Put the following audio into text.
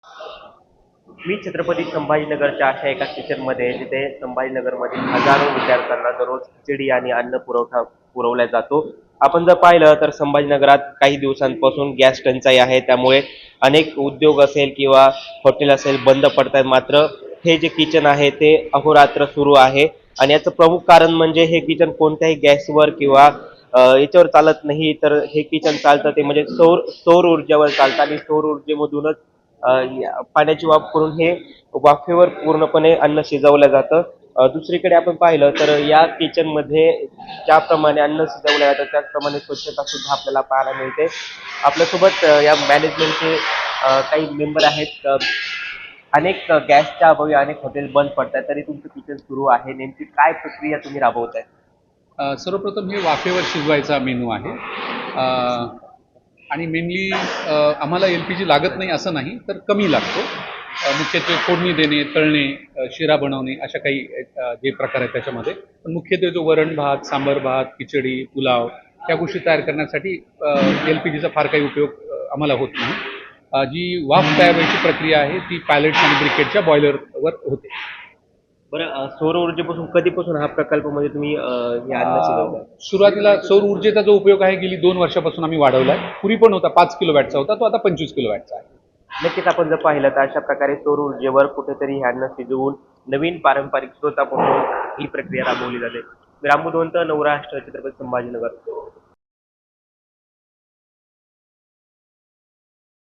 मी छत्रपती संभाजीनगरच्या अशा एका किचनमध्ये जिथे संभाजीनगरमधील हजारो विद्यार्थ्यांना दररोज खिचडी आणि अन्न पुरवठा पुरवला जातो. आपण जर पाहिलं तर संभाजीनगरात काही दिवसांपासून गॅस टंचाई आहे. त्यामुळे अनेक उद्योग असेल किंवा हॉटेल असेल बंद पडत आहेत. मात्र हे जे किचन आहे ते अहोरात्र सुरू आहे आणि याचं प्रमुख कारण म्हणजे हे किचन कोणत्याही गॅसवर किंवा याच्यावर चालत नाही. तर हे किचन चालतं ते म्हणजे सौर सौर ऊर्जेवर चालतं आणि सौर ऊर्जेमधूनच पाण्याची वाफ करून हे वाफेवर पूर्णपणे अन्न शिजवलं जातं. दुसरीकडे आपण पाहिलं तर या किचनमध्ये ज्याप्रमाणे अन्न शिजवलं जातं त्याचप्रमाणे स्वच्छता सुद्धा आपल्याला पाहायला मिळते. आपल्यासोबत या मॅनेजमेंटचे काही मेंबर आहेत. अनेक गॅसच्या अभावी अनेक हॉटेल बंद पडतात तरी तुमचं किचन सुरू आहे. नेमकी काय प्रक्रिया तुम्ही राबवताय? सर्वप्रथम हे वाफेवर शिजवायचा मेनू आहे. आणि मेनली आम्हाला LPG लागत नाही असं नाही, तर कमी लागतो. मुख्यत्वे फोडणी देणे, तळणे, शिरा बनवणे अशा काही जे प्रकार आहेत त्याच्यामध्ये. पण मुख्यत्वे जो वरण भात, सांबर भात, खिचडी, पुलाव या गोष्टी तयार करण्यासाठी LPGचा फार काही उपयोग आम्हाला होत नाही. जी वाफ तयार व्हायची प्रक्रिया आहे ती पॅलेट्स आणि ब्रिकेटच्या बॉयलरवर होते. बरं, सौर ऊर्जेपासून कधीपासून हा प्रकल्प म्हणजे तुम्ही हे अन्न शिजवताय? सुरुवातीला सौर ऊर्जेचा जो उपयोग आहे गेली 2 वर्षापासून आम्ही वाढवला आहे. पूर्वी पण होता 5 किलोवॅटचा होता, तो आता 25 किलोवॅटचा आहे. नक्कीच आपण जर पाहिलं तर अशा प्रकारे सौर ऊर्जेवर कुठेतरी हे अन्न शिजवून नवीन पारंपरिक स्रोतापासून ही प्रक्रिया राबवली जाते. रामबुधवंत नवराष्ट्र छत्रपती संभाजीनगर.